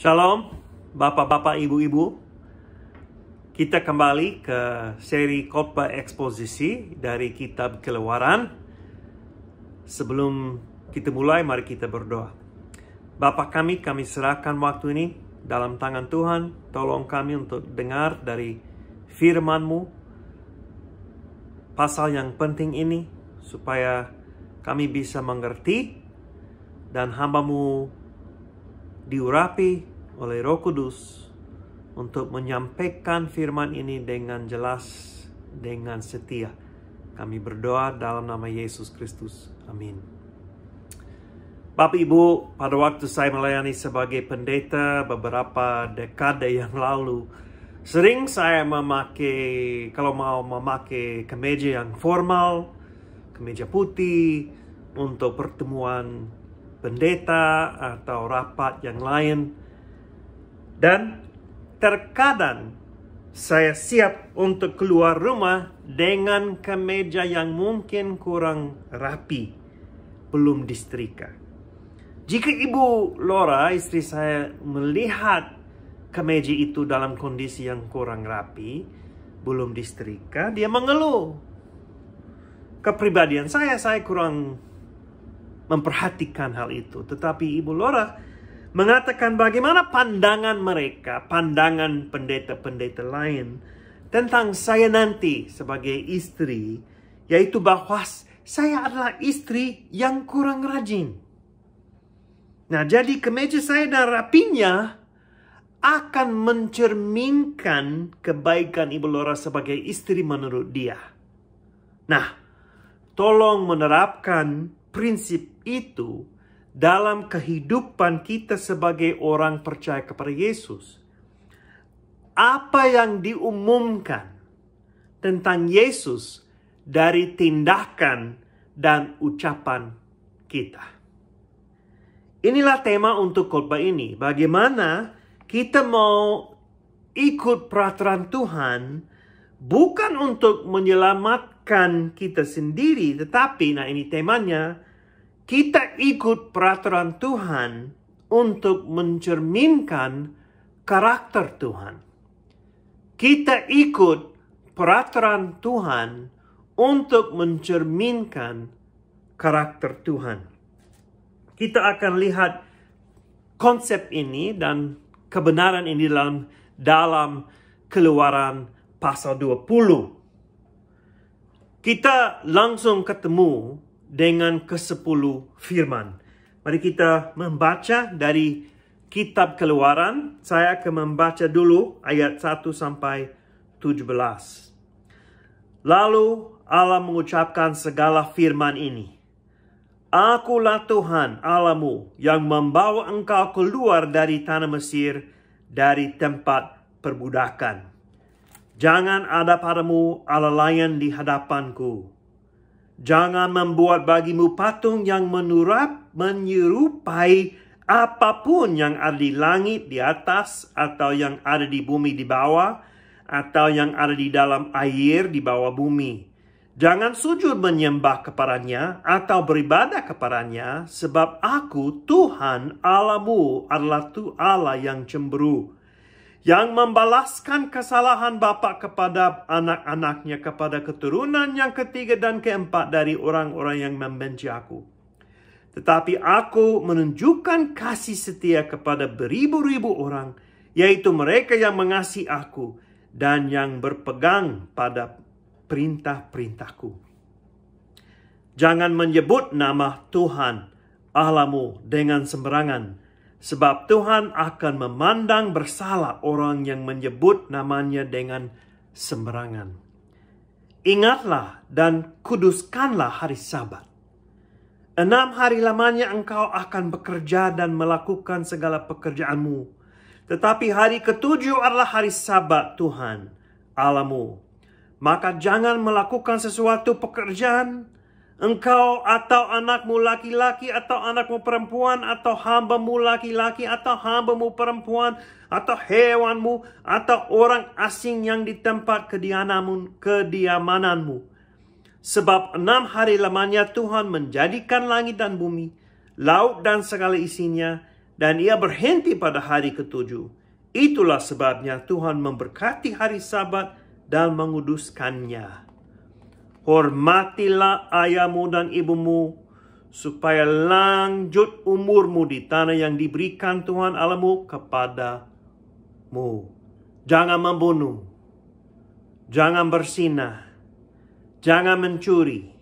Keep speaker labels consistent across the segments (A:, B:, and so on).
A: Shalom, Bapak-Bapak, Ibu-Ibu. Kita kembali ke seri khotbah eksposisi dari Kitab Keluaran. Sebelum kita mulai, mari kita berdoa. Bapa kami serahkan waktu ini dalam tangan Tuhan. Tolong kami untuk dengar dari firman-Mu, pasal yang penting ini, supaya kami bisa mengerti dan hamba-Mu diurapi oleh Roh Kudus untuk menyampaikan firman ini dengan jelas, dengan setia. Kami berdoa dalam nama Yesus Kristus. Amin. Bapak Ibu, pada waktu saya melayani sebagai pendeta beberapa dekade yang lalu, sering saya kalau mau memakai kemeja yang formal, kemeja putih untuk pertemuan pendeta atau rapat yang lain. Dan terkadang saya siap untuk keluar rumah dengan kemeja yang mungkin kurang rapi, belum disetrika. Jika Ibu Laura, istri saya, melihat kemeja itu dalam kondisi yang kurang rapi, belum disetrika, dia mengeluh. Kepribadian saya kurang memperhatikan hal itu. Tetapi Ibu Laura mengatakan bagaimana pandangan mereka, pandangan pendeta-pendeta lain tentang saya nanti sebagai istri, yaitu bahwa saya adalah istri yang kurang rajin. Nah, jadi kemeja saya dan rapinya akan mencerminkan kebaikan Ibu Laura sebagai istri menurut dia. Nah, tolong menerapkan prinsip itu dalam kehidupan kita sebagai orang percaya kepada Yesus. Apa yang diumumkan tentang Yesus dari tindakan dan ucapan kita. Inilah tema untuk khotbah ini. Bagaimana kita mau ikut peraturan Tuhan bukan untuk menyelamatkan kita sendiri, tetapi, nah ini temanya, kita ikut peraturan Tuhan untuk mencerminkan karakter Tuhan. Kita ikut peraturan Tuhan untuk mencerminkan karakter Tuhan. Kita akan lihat konsep ini dan kebenaran ini dalam Keluaran pasal 20. Kita langsung ketemu dengan ke-10 firman. Mari kita membaca dari kitab Keluaran. Saya akan membaca dulu ayat 1 sampai 17. Lalu Allah mengucapkan segala firman ini. Akulah Tuhan Allahmu yang membawa engkau keluar dari tanah Mesir, dari tempat perbudakan. Jangan ada padamu Allah lain di hadapanku. Jangan membuat bagimu patung yang menyerupai apapun yang ada di langit di atas, atau yang ada di bumi di bawah, atau yang ada di dalam air di bawah bumi. Jangan sujud menyembah kepadanya atau beribadah kepadanya, sebab aku, Tuhan Allahmu, adalah Allah yang cemburu, yang membalaskan kesalahan bapa kepada anak-anaknya, kepada keturunan yang ketiga dan keempat dari orang-orang yang membenci aku. Tetapi aku menunjukkan kasih setia kepada beribu-ribu orang, yaitu mereka yang mengasihi aku dan yang berpegang pada perintah-perintahku. Jangan menyebut nama Tuhan Allahmu dengan sembarangan, sebab Tuhan akan memandang bersalah orang yang menyebut namanya dengan sembarangan. Ingatlah dan kuduskanlah hari Sabat. 6 hari lamanya engkau akan bekerja dan melakukan segala pekerjaanmu. Tetapi hari ke-7 adalah hari Sabat Tuhan Allahmu. Maka jangan melakukan sesuatu pekerjaan, engkau atau anakmu laki-laki atau anakmu perempuan atau hambamu laki-laki atau hambamu perempuan atau hewanmu atau orang asing yang di tempat kediamananmu. Sebab 6 hari lamanya Tuhan menjadikan langit dan bumi, laut dan segala isinya, dan ia berhenti pada hari ketujuh. Itulah sebabnya Tuhan memberkati hari Sabat dan menguduskannya. Hormatilah ayahmu dan ibumu, supaya lanjut umurmu di tanah yang diberikan Tuhan Allahmu kepadamu. Jangan membunuh, jangan berzinah, jangan mencuri,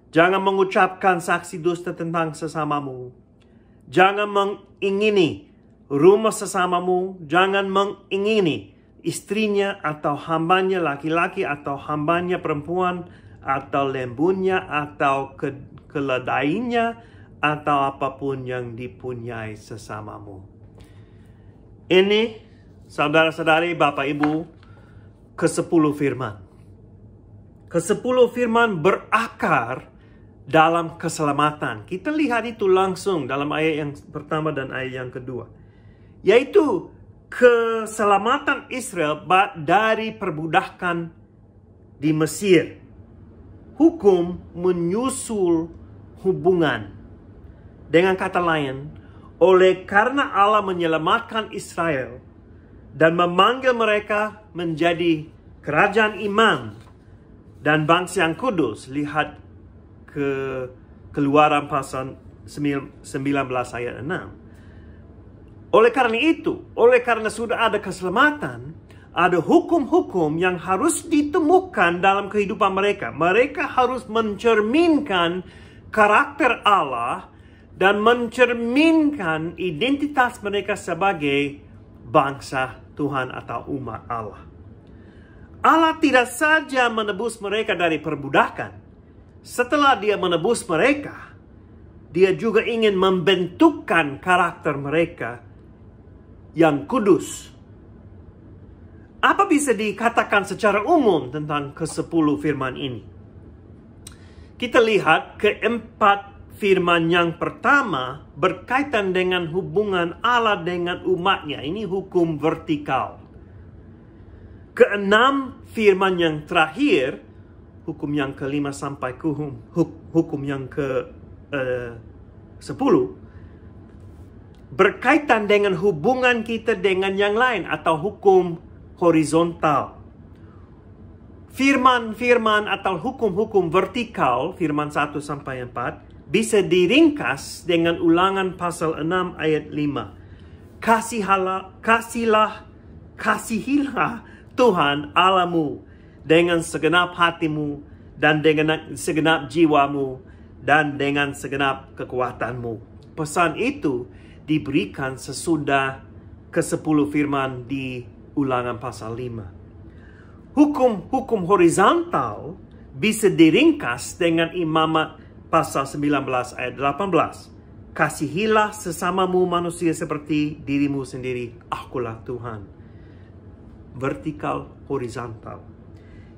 A: jangan mengucapkan saksi dusta tentang sesamamu, jangan mengingini rumah sesamamu, jangan mengingini istrinya atau hambanya laki-laki atau hambanya perempuan atau lembunya atau keledainya atau apapun yang dipunyai sesamamu. Ini saudara-saudari, Bapak Ibu, ke-10 firman. Ke-10 firman berakar dalam keselamatan. Kita lihat itu langsung dalam ayat yang pertama dan ayat yang kedua. Yaitu keselamatan Israel dari perbudakan di Mesir. Hukum menyusul hubungan. Dengan kata lain, oleh karena Allah menyelamatkan Israel dan memanggil mereka menjadi kerajaan iman dan bangsa yang kudus, lihat ke Keluaran pasal 19 ayat 6. Oleh karena itu, oleh karena sudah ada keselamatan, ada hukum-hukum yang harus ditemukan dalam kehidupan mereka. Mereka harus mencerminkan karakter Allah dan mencerminkan identitas mereka sebagai bangsa Tuhan atau umat Allah. Allah tidak saja menebus mereka dari perbudakan. Setelah dia menebus mereka, dia juga ingin membentukkan karakter mereka yang kudus. Apa bisa dikatakan secara umum tentang ke-10 firman ini? Kita lihat keempat firman yang pertama berkaitan dengan hubungan Allah dengan umatnya. Ini hukum vertikal. Keenam firman yang terakhir, hukum yang kelima sampai hukum yang ke-10, berkaitan dengan hubungan kita dengan yang lain atau hukum horizontal. Firman-firman atau hukum-hukum vertikal, firman 1 sampai 4, bisa diringkas dengan Ulangan pasal 6 ayat 5. Kasihilah Tuhan Allahmu dengan segenap hatimu dan dengan segenap jiwamu dan dengan segenap kekuatanmu. Pesan itu diberikan sesudah ke-10 firman di Ulangan pasal 5. Hukum-hukum horizontal bisa diringkas dengan Imamat pasal 19 ayat 18. Kasihilah sesamamu manusia seperti dirimu sendiri. Akulah Tuhan. Vertikal, horizontal.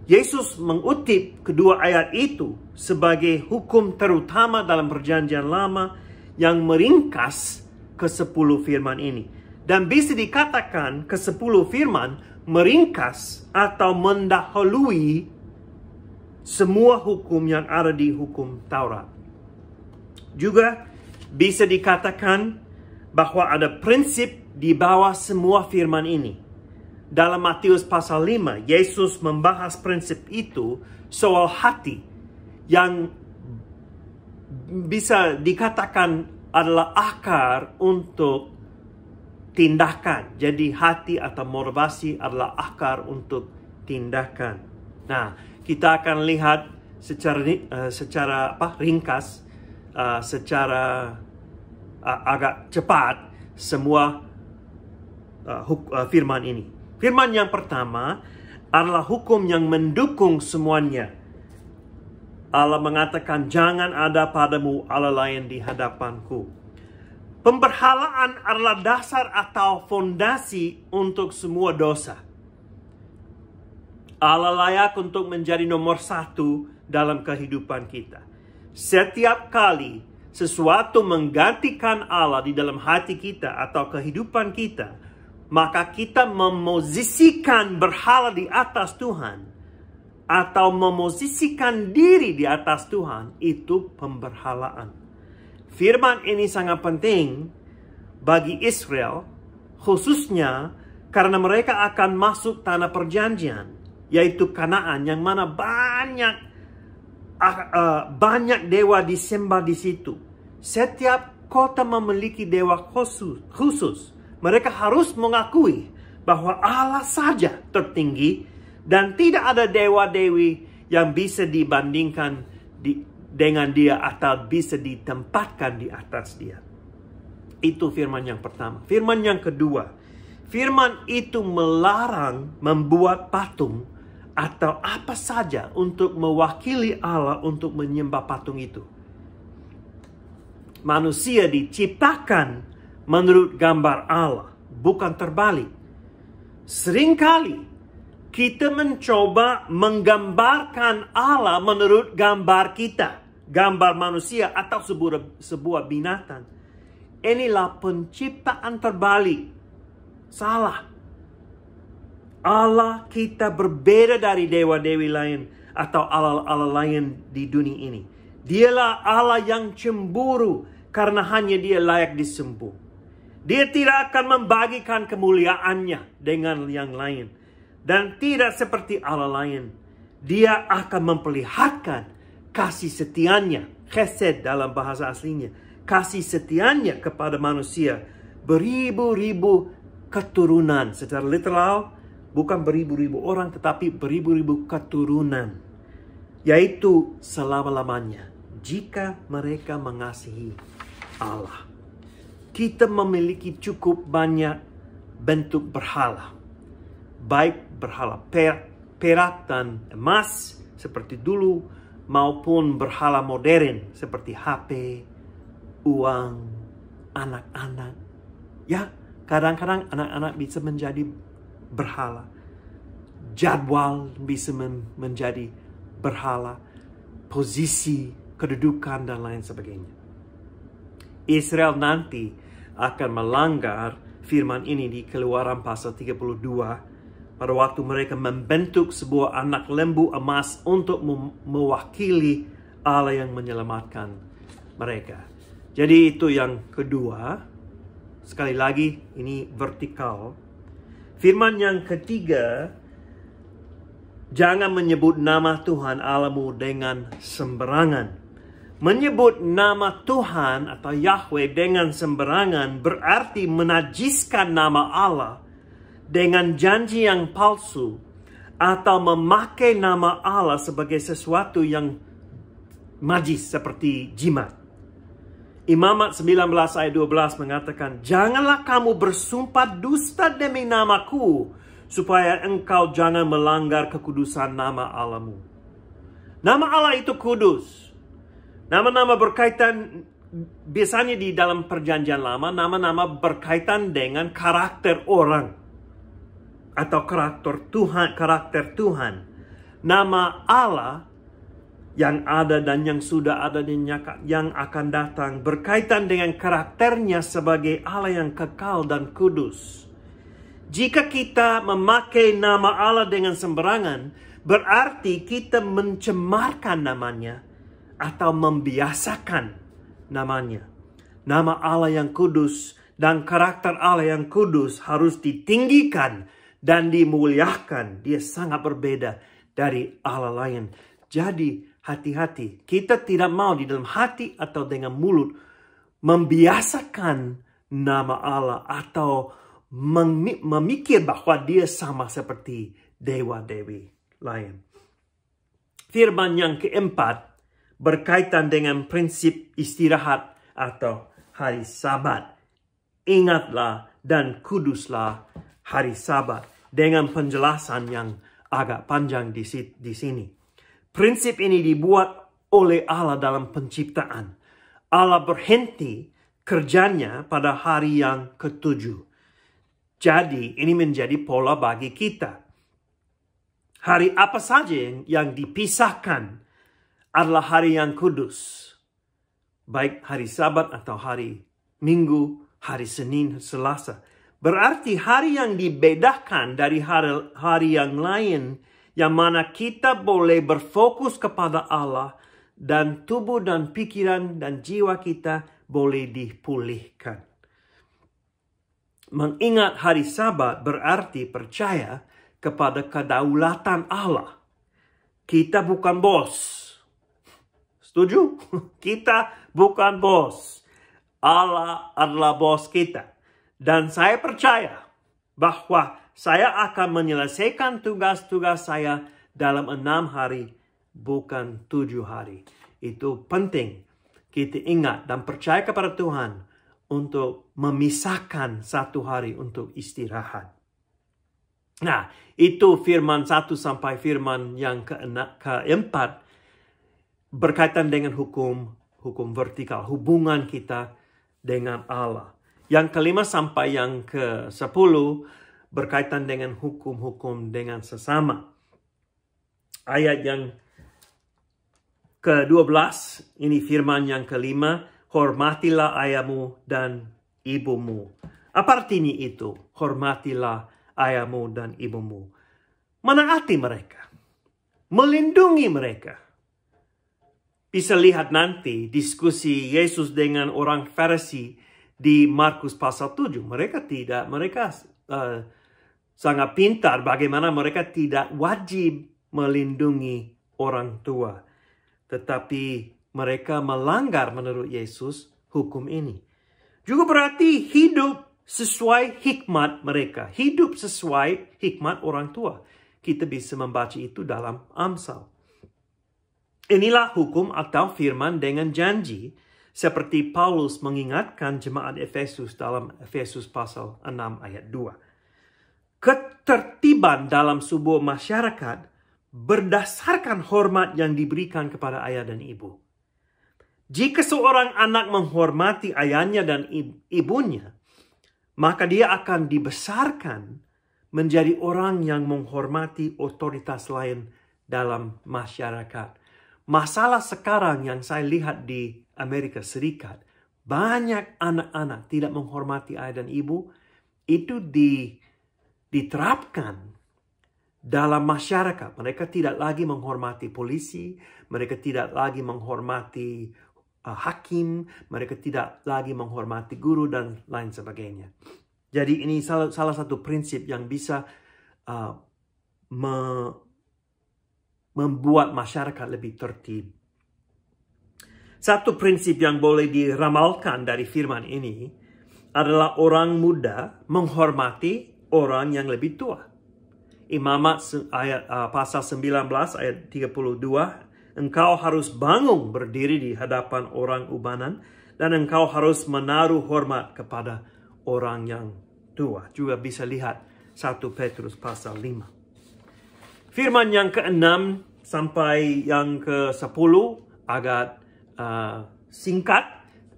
A: Yesus mengutip kedua ayat itu sebagai hukum terutama dalam Perjanjian Lama yang meringkas ke-10 firman ini. Dan bisa dikatakan ke-10 firman meringkas atau mendahului semua hukum yang ada di hukum Taurat. Juga bisa dikatakan bahwa ada prinsip di bawah semua firman ini. Dalam Matius pasal 5, Yesus membahas prinsip itu soal hati yang bisa dikatakan adalah akar untuk tindakan. Jadi hati atau motivasi adalah akar untuk tindakan. Nah, kita akan lihat secara ringkas, secara agak cepat semua firman ini. Firman yang pertama adalah hukum yang mendukung semuanya. Allah mengatakan, jangan ada padamu Allah lain di hadapanku. Pemberhalaan adalah dasar atau fondasi untuk semua dosa. Allah layak untuk menjadi nomor 1 dalam kehidupan kita. Setiap kali sesuatu menggantikan Allah di dalam hati kita atau kehidupan kita, maka kita memosisikan berhala di atas Tuhan atau memosisikan diri di atas Tuhan, itu pemberhalaan. Firman ini sangat penting bagi Israel, khususnya karena mereka akan masuk tanah perjanjian, yaitu Kanaan, yang mana banyak dewa disembah di situ. Setiap kota memiliki dewa khusus. Mereka harus mengakui bahwa Allah saja tertinggi dan tidak ada dewa-dewi yang bisa dibandingkan dengan dia atau bisa ditempatkan di atas dia. Itu firman yang pertama. Firman yang kedua, firman itu melarang membuat patung atau apa saja untuk mewakili Allah untuk menyembah patung itu. Manusia diciptakan menurut gambar Allah, bukan terbalik. Seringkali kita mencoba menggambarkan Allah menurut gambar kita, gambar manusia atau sebuah binatang. Inilah penciptaan terbalik. Salah. Allah kita berbeda dari dewa-dewi lain atau Allah-Allah lain di dunia ini. Dialah Allah yang cemburu karena hanya dia layak disembah. Dia tidak akan membagikan kemuliaannya dengan yang lain. Dan tidak seperti Allah lain. Dia akan memperlihatkan kasih setianya, chesed dalam bahasa aslinya, kasih setianya kepada manusia beribu-ribu keturunan. Secara literal, bukan beribu-ribu orang, tetapi beribu-ribu keturunan. Yaitu selama-lamanya. Jika mereka mengasihi Allah. Kita memiliki cukup banyak bentuk berhala. Baik berhala perak dan emas seperti dulu, maupun berhala modern seperti HP, uang, anak-anak. Ya, kadang-kadang anak-anak bisa menjadi berhala. Jadwal bisa menjadi berhala. Posisi, kedudukan, dan lain sebagainya. Israel nanti akan melanggar firman ini di Keluaran pasal 32 pada waktu mereka membentuk sebuah anak lembu emas untuk mewakili Allah yang menyelamatkan mereka. Jadi itu yang kedua. Sekali lagi, ini vertikal. Firman yang ketiga, jangan menyebut nama Tuhan Allahmu dengan sembarangan. Menyebut nama Tuhan atau Yahweh dengan sembarangan berarti menajiskan nama Allah dengan janji yang palsu atau memakai nama Allah sebagai sesuatu yang najis seperti jimat. Imamat 19 ayat 12 mengatakan, janganlah kamu bersumpah dusta demi namaku, supaya engkau jangan melanggar kekudusan nama Allahmu. Nama Allah itu kudus. Nama-nama berkaitan, biasanya di dalam perjanjian lama, nama-nama berkaitan dengan karakter orang. Atau karakter Tuhan. Nama Allah yang ada dan yang sudah ada dan yang akan datang berkaitan dengan karakternya sebagai Allah yang kekal dan kudus. Jika kita memakai nama Allah dengan sembarangan, berarti kita mencemarkan namanya atau membiasakan namanya. Nama Allah yang kudus dan karakter Allah yang kudus harus ditinggikan dan dimuliakan. Dia sangat berbeda dari Allah lain. Jadi hati-hati. Kita tidak mau di dalam hati atau dengan mulut membiasakan nama Allah atau memikir bahwa dia sama seperti dewa-dewi lain. Firman yang keempat berkaitan dengan prinsip istirahat atau hari Sabat. Ingatlah dan kuduslah hari Sabat. Dengan penjelasan yang agak panjang di sini. Prinsip ini dibuat oleh Allah dalam penciptaan. Allah berhenti kerjanya pada hari yang ketujuh. Jadi ini menjadi pola bagi kita. Hari apa saja yang dipisahkan adalah hari yang kudus. Baik hari Sabat atau hari Minggu, hari Senin, Selasa. Berarti hari yang dibedakan dari hari yang lain, yang mana kita boleh berfokus kepada Allah dan tubuh dan pikiran dan jiwa kita boleh dipulihkan. Mengingat hari Sabat berarti percaya kepada kedaulatan Allah. Kita bukan bos. Setuju? Kita bukan bos. Allah adalah bos kita. Dan saya percaya bahwa saya akan menyelesaikan tugas-tugas saya dalam 6 hari, bukan 7 hari. Itu penting kita ingat dan percaya kepada Tuhan untuk memisahkan 1 hari untuk istirahat. Nah, itu firman 1 sampai firman yang keempat berkaitan dengan hukum vertikal, hubungan kita dengan Allah. Yang kelima sampai yang ke-10 berkaitan dengan hukum-hukum dengan sesama. Ayat yang ke-12, ini firman yang kelima, hormatilah ayahmu dan ibumu. Apa artinya itu? Hormatilah ayahmu dan ibumu. Menaati mereka. Melindungi mereka. Bisa lihat nanti diskusi Yesus dengan orang Farisi di Markus pasal 7. Mereka sangat pintar bagaimana mereka tidak wajib melindungi orang tua. Tetapi mereka melanggar menurut Yesus hukum ini. Juga berarti hidup sesuai hikmat mereka. Hidup sesuai hikmat orang tua. Kita bisa membaca itu dalam Amsal. Inilah hukum atau firman dengan janji. Seperti Paulus mengingatkan jemaat Efesus dalam Efesus pasal 6 ayat 2. Ketertiban dalam sebuah masyarakat berdasarkan hormat yang diberikan kepada ayah dan ibu. Jika seorang anak menghormati ayahnya dan ibunya, maka dia akan dibesarkan menjadi orang yang menghormati otoritas lain dalam masyarakat. Masalah sekarang yang saya lihat di Amerika Serikat, banyak anak-anak tidak menghormati ayah dan ibu, itu diterapkan dalam masyarakat. Mereka tidak lagi menghormati polisi, mereka tidak lagi menghormati hakim, mereka tidak lagi menghormati guru dan lain sebagainya. Jadi ini salah satu prinsip yang bisa membuat masyarakat lebih tertib. Satu prinsip yang boleh diramalkan dari firman ini adalah orang muda menghormati orang yang lebih tua. Imamat pasal 19 ayat 32, engkau harus bangun berdiri di hadapan orang ubanan dan engkau harus menaruh hormat kepada orang yang tua. Juga bisa lihat 1 Petrus pasal 5. Firman yang ke-6 sampai yang ke-10 agak singkat.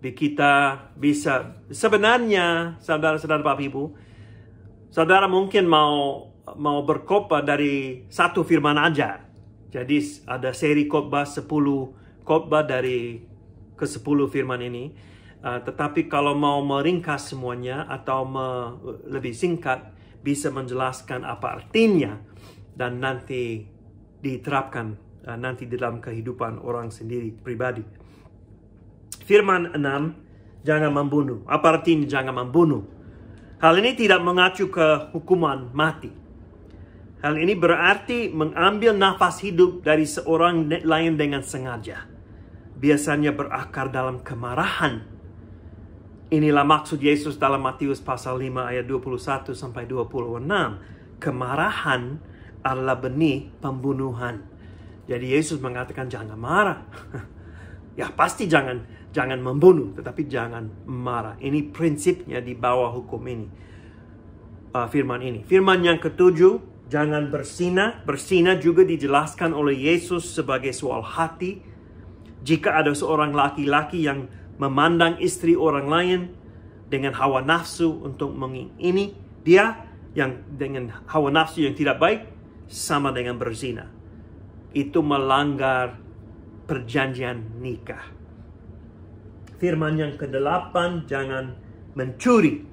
A: Kita bisa sebenarnya, saudara-saudara Bapak Ibu, saudara mungkin mau berkhotbah dari satu firman aja. Jadi ada seri khotbah 10 khotbah dari ke-10 firman ini. Tetapi kalau mau meringkas semuanya atau lebih singkat, bisa menjelaskan apa artinya dan nanti diterapkan nanti dalam kehidupan orang sendiri pribadi. Firman 6, jangan membunuh. Apa artinya jangan membunuh? Hal ini tidak mengacu ke hukuman mati. Hal ini berarti mengambil nafas hidup dari seorang lain dengan sengaja. Biasanya berakar dalam kemarahan. Inilah maksud Yesus dalam Matius pasal 5 ayat 21 sampai 26. Kemarahan adalah benih pembunuhan. Jadi Yesus mengatakan jangan marah. Ya pasti jangan membunuh, tetapi jangan marah. Ini prinsipnya di bawah hukum ini. Firman ini. Firman yang ke-7. Jangan berzina. Berzina juga dijelaskan oleh Yesus sebagai soal hati. Jika ada seorang laki-laki yang memandang istri orang lain dengan hawa nafsu untuk mengingini dia, yang dengan hawa nafsu yang tidak baik, sama dengan berzina. Itu melanggar perjanjian nikah. Firman yang ke-8, jangan mencuri.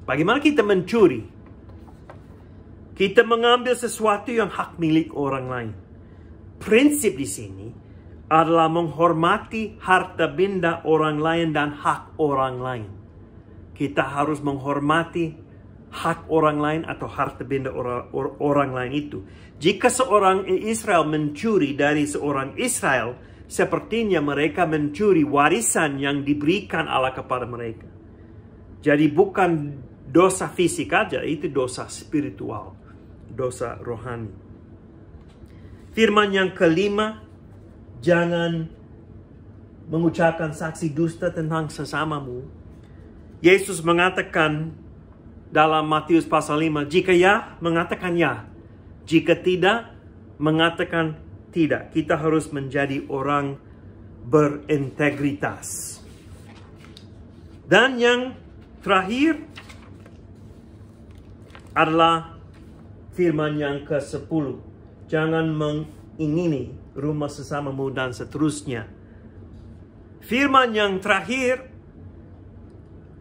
A: Bagaimana kita mencuri? Kita mengambil sesuatu yang hak milik orang lain. Prinsip di sini adalah menghormati harta benda orang lain dan hak orang lain. Kita harus menghormati hak orang lain atau harta benda orang lain itu. Jika seorang Israel mencuri dari seorang Israel, sepertinya mereka mencuri warisan yang diberikan Allah kepada mereka. Jadi bukan dosa fisik aja, itu dosa spiritual, dosa rohani. Firman yang kelima, jangan mengucapkan saksi dusta tentang sesamamu. Yesus mengatakan dalam Matius pasal 5, jika ya, mengatakan ya. Jika tidak, mengatakan tidak. Kita harus menjadi orang berintegritas. Dan yang terakhir adalah firman yang ke-10. Jangan mengingini rumah sesamamu dan seterusnya. Firman yang terakhir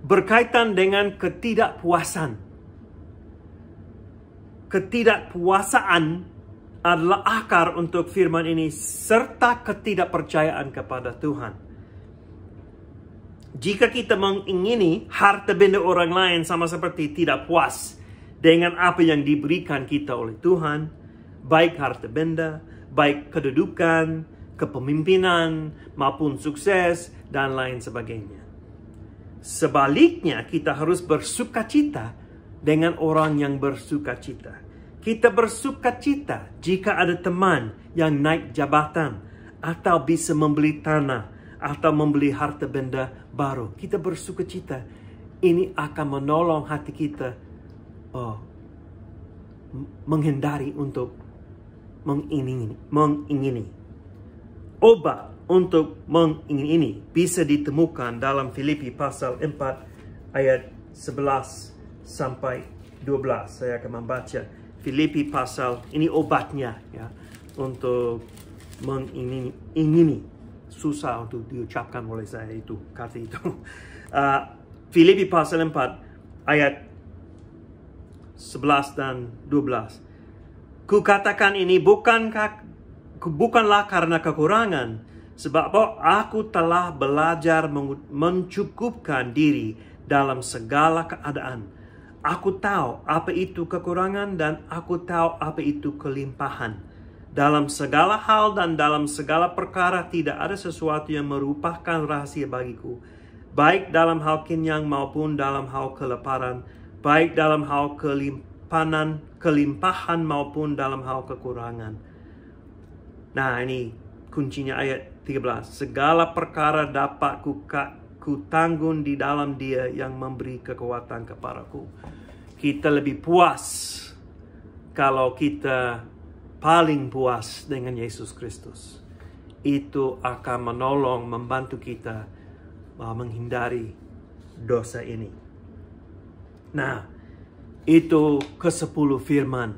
A: berkaitan dengan ketidakpuasan. Ketidakpuasaan adalah akar untuk firman ini serta ketidakpercayaan kepada Tuhan. Jika kita mengingini harta benda orang lain sama seperti tidak puas dengan apa yang diberikan kita oleh Tuhan, baik harta benda, baik kedudukan, kepemimpinan, maupun sukses, dan lain sebagainya. Sebaliknya, kita harus bersukacita dengan orang yang bersukacita. Kita bersukacita jika ada teman yang naik jabatan atau bisa membeli tanah atau membeli harta benda baru. Kita bersukacita. Ini akan menolong hati kita menghindari untuk mengingini. Obat untuk mengingini bisa ditemukan dalam Filipi pasal 4 ayat 11 sampai 12. Saya akan membaca Filipi pasal, ini obatnya ya, untuk mengingini. Susah untuk diucapkan oleh saya itu, kata itu. Filipi pasal 4 ayat 11 dan 12. Kukatakan ini bukanlah karena kekurangan, sebab aku telah belajar mencukupkan diri dalam segala keadaan. Aku tahu apa itu kekurangan dan aku tahu apa itu kelimpahan. Dalam segala hal dan dalam segala perkara tidak ada sesuatu yang merupakan rahasia bagiku. Baik dalam hal kenyang maupun dalam hal kelaparan. Baik dalam hal kelimpahan maupun dalam hal kekurangan. Nah, ini kuncinya ayat 13. Segala perkara dapat ku tanggung di dalam Dia yang memberi kekuatan kepadaku. Kita lebih puas kalau kita paling puas dengan Yesus Kristus. Itu akan menolong, membantu kita menghindari dosa ini. Nah, itu ke-10 firman.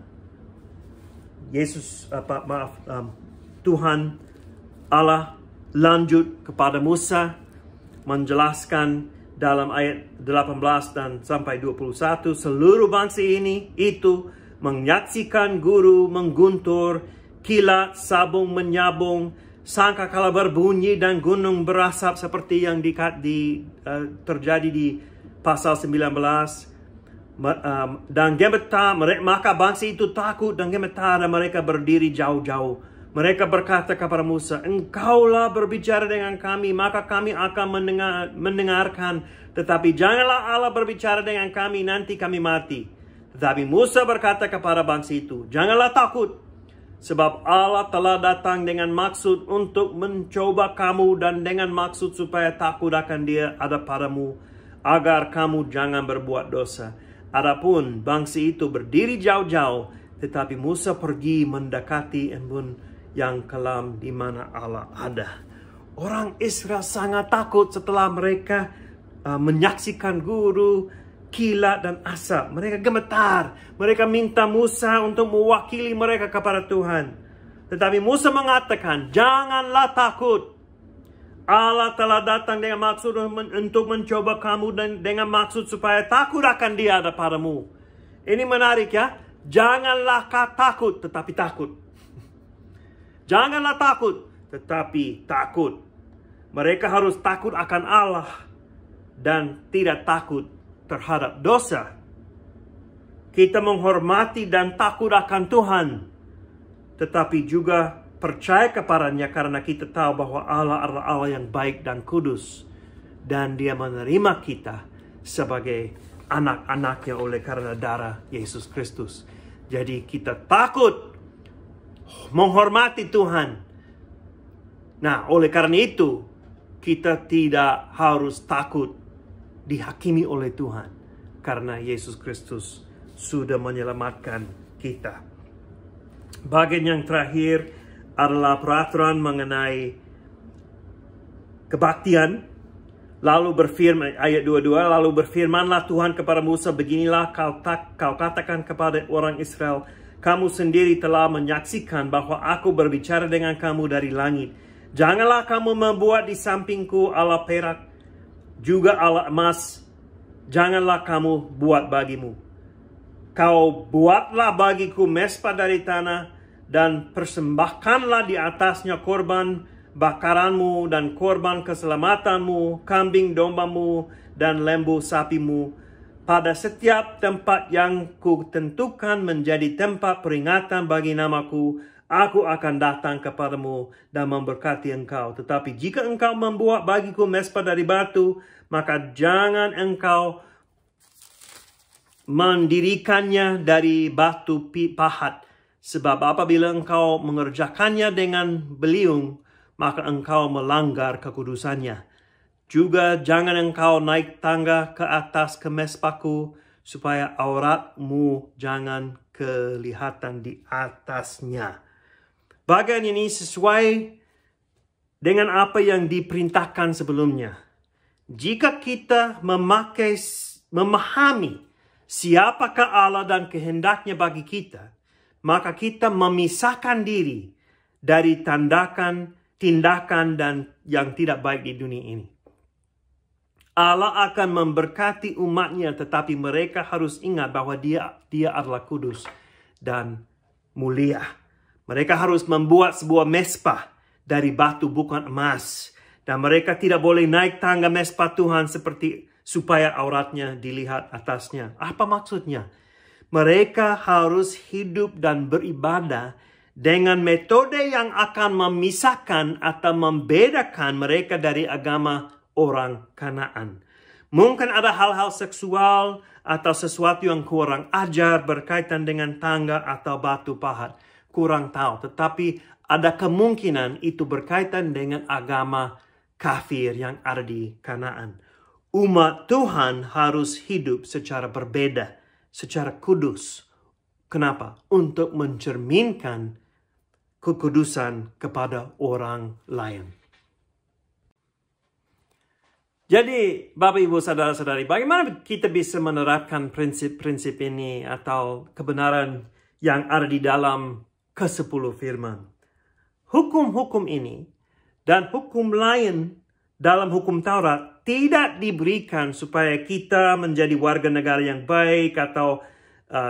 A: Tuhan Allah lanjut kepada Musa menjelaskan dalam ayat 18 dan sampai 21, seluruh bangsa ini itu menyaksikan guru mengguntur, kilat sabung menyabung, sangkakala berbunyi dan gunung berasap seperti yang terjadi di pasal 19. Dan gemetar, maka bangsa itu takut dan gemetar dan mereka berdiri jauh-jauh. Mereka berkata kepada Musa, engkaulah berbicara dengan kami, maka kami akan mendengarkan. Tetapi janganlah Allah berbicara dengan kami, nanti kami mati. Tetapi Musa berkata kepada bangsa itu, janganlah takut, sebab Allah telah datang dengan maksud untuk mencoba kamu dan dengan maksud supaya takut akan Dia ada padamu, agar kamu jangan berbuat dosa. Adapun bangsa itu berdiri jauh-jauh, tetapi Musa pergi mendekati embun yang kelam di mana Allah ada. Orang Israel sangat takut setelah mereka menyaksikan guru, kilat dan asap. Mereka gemetar. Mereka minta Musa untuk mewakili mereka kepada Tuhan. Tetapi Musa mengatakan, janganlah takut. Allah telah datang dengan maksud untuk mencoba kamu dan dengan maksud supaya takut akan Dia ada padamu. Ini menarik ya. Janganlah takut, tetapi takut. Janganlah takut, tetapi takut. Mereka harus takut akan Allah dan tidak takut terhadap dosa. Kita menghormati dan takut akan Tuhan, tetapi juga percaya kepadanya karena kita tahu bahwa Allah adalah Allah yang baik dan kudus. Dan Dia menerima kita sebagai anak-anaknya oleh karena darah Yesus Kristus. Jadi kita takut, menghormati Tuhan. Nah, oleh karena itu, kita tidak harus takut dihakimi oleh Tuhan. Karena Yesus Kristus sudah menyelamatkan kita. Bagian yang terakhir adalah peraturan mengenai kebaktian. Lalu berfirman, ayat 22, lalu berfirmanlah Tuhan kepada Musa, beginilah kau katakan kepada orang Israel, kamu sendiri telah menyaksikan bahwa aku berbicara dengan kamu dari langit. Janganlah kamu membuat di sampingku alat perak, juga alat emas, janganlah kamu buat bagimu. Kau buatlah bagiku mesbah dari tanah, dan persembahkanlah di atasnya korban bakaranmu dan korban keselamatanmu, kambing dombamu dan lembu sapimu. Pada setiap tempat yang kutentukan menjadi tempat peringatan bagi namaku, aku akan datang kepadamu dan memberkati engkau. Tetapi jika engkau membuat bagiku mesbah dari batu, maka jangan engkau mendirikannya dari batu pahat. Sebab apabila engkau mengerjakannya dengan beliung, maka engkau melanggar kekudusannya. Juga jangan engkau naik tangga ke atas ke mesbahku, supaya auratmu jangan kelihatan di atasnya. Bagian ini sesuai dengan apa yang diperintahkan sebelumnya. Jika kita memahami siapakah Allah dan kehendaknya bagi kita, maka kita memisahkan diri dari tindakan dan yang tidak baik di dunia ini. Allah akan memberkati umatnya, tetapi mereka harus ingat bahwa dia adalah kudus dan mulia. Mereka harus membuat sebuah mesbah dari batu bukan emas. Dan mereka tidak boleh naik tangga mesbah Tuhan supaya auratnya dilihat atasnya. Apa maksudnya? Mereka harus hidup dan beribadah dengan metode yang akan memisahkan atau membedakan mereka dari agama orang Kanaan. Mungkin ada hal-hal seksual atau sesuatu yang kurang ajar berkaitan dengan tangga atau batu pahat. Kurang tahu. Tetapi ada kemungkinan itu berkaitan dengan agama kafir yang ada di Kanaan. Umat Tuhan harus hidup secara berbeda, secara kudus. Kenapa? Untuk mencerminkan kekudusan kepada orang lain. Jadi, Bapak, Ibu, Saudara-saudari, bagaimana kita bisa menerapkan prinsip-prinsip ini atau kebenaran yang ada di dalam ke-10 firman? Hukum-hukum ini dan hukum lain dalam hukum Taurat tidak diberikan supaya kita menjadi warga negara yang baik atau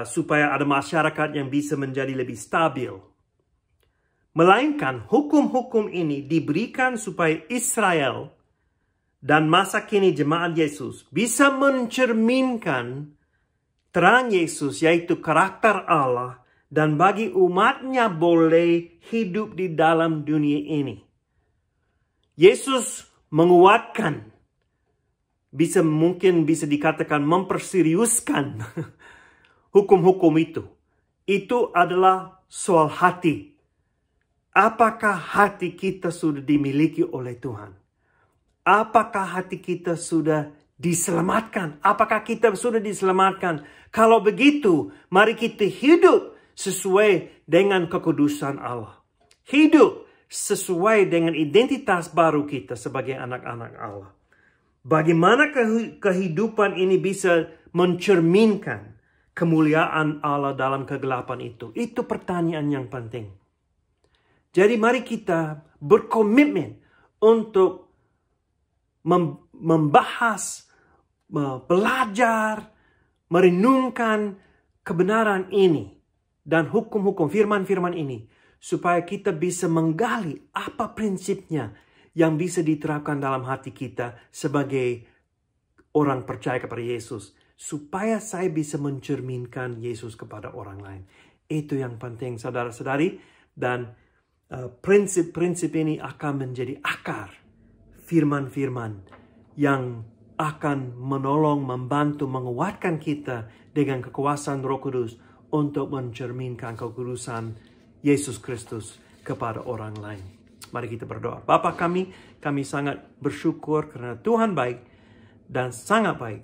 A: supaya ada masyarakat yang bisa menjadi lebih stabil. Melainkan hukum-hukum ini diberikan supaya Israel dan masa kini jemaat Yesus bisa mencerminkan terang Yesus, yaitu karakter Allah, dan bagi umatnya boleh hidup di dalam dunia ini. Yesus menguatkan, mungkin bisa dikatakan memperseriuskan hukum-hukum itu. Itu adalah soal hati. Apakah hati kita sudah dimiliki oleh Tuhan? Apakah hati kita sudah diselamatkan? Apakah kita sudah diselamatkan? Kalau begitu, mari kita hidup sesuai dengan kekudusan Allah. Hidup sesuai dengan identitas baru kita sebagai anak-anak Allah. Bagaimana kehidupan ini bisa mencerminkan kemuliaan Allah dalam kegelapan itu? Itu pertanyaan yang penting. Jadi mari kita berkomitmen untuk membahas, belajar, merenungkan kebenaran ini dan hukum-hukum firman-firman ini, supaya kita bisa menggali apa prinsipnya yang bisa diterapkan dalam hati kita sebagai orang percaya kepada Yesus, supaya saya bisa mencerminkan Yesus kepada orang lain. Itu yang penting, saudara-saudari. Dan prinsip-prinsip ini akan menjadi akar firman-firman yang akan menolong, membantu, menguatkan kita dengan kekuasaan Roh Kudus untuk mencerminkan kekudusan Yesus Kristus kepada orang lain. Mari kita berdoa. Bapa kami sangat bersyukur karena Tuhan baik dan sangat baik.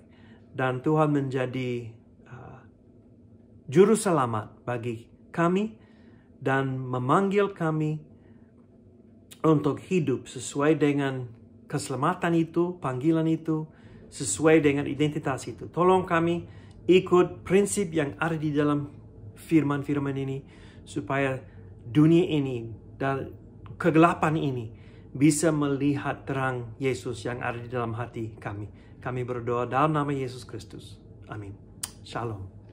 A: Dan Tuhan menjadi juru selamat bagi kami dan memanggil kami untuk hidup sesuai dengan keselamatan itu, panggilan itu, sesuai dengan identitas itu. Tolong kami ikut prinsip yang ada di dalam firman-firman ini, supaya dunia ini dan kegelapan ini bisa melihat terang Yesus yang ada di dalam hati kami. Kami berdoa dalam nama Yesus Kristus. Amin. Shalom.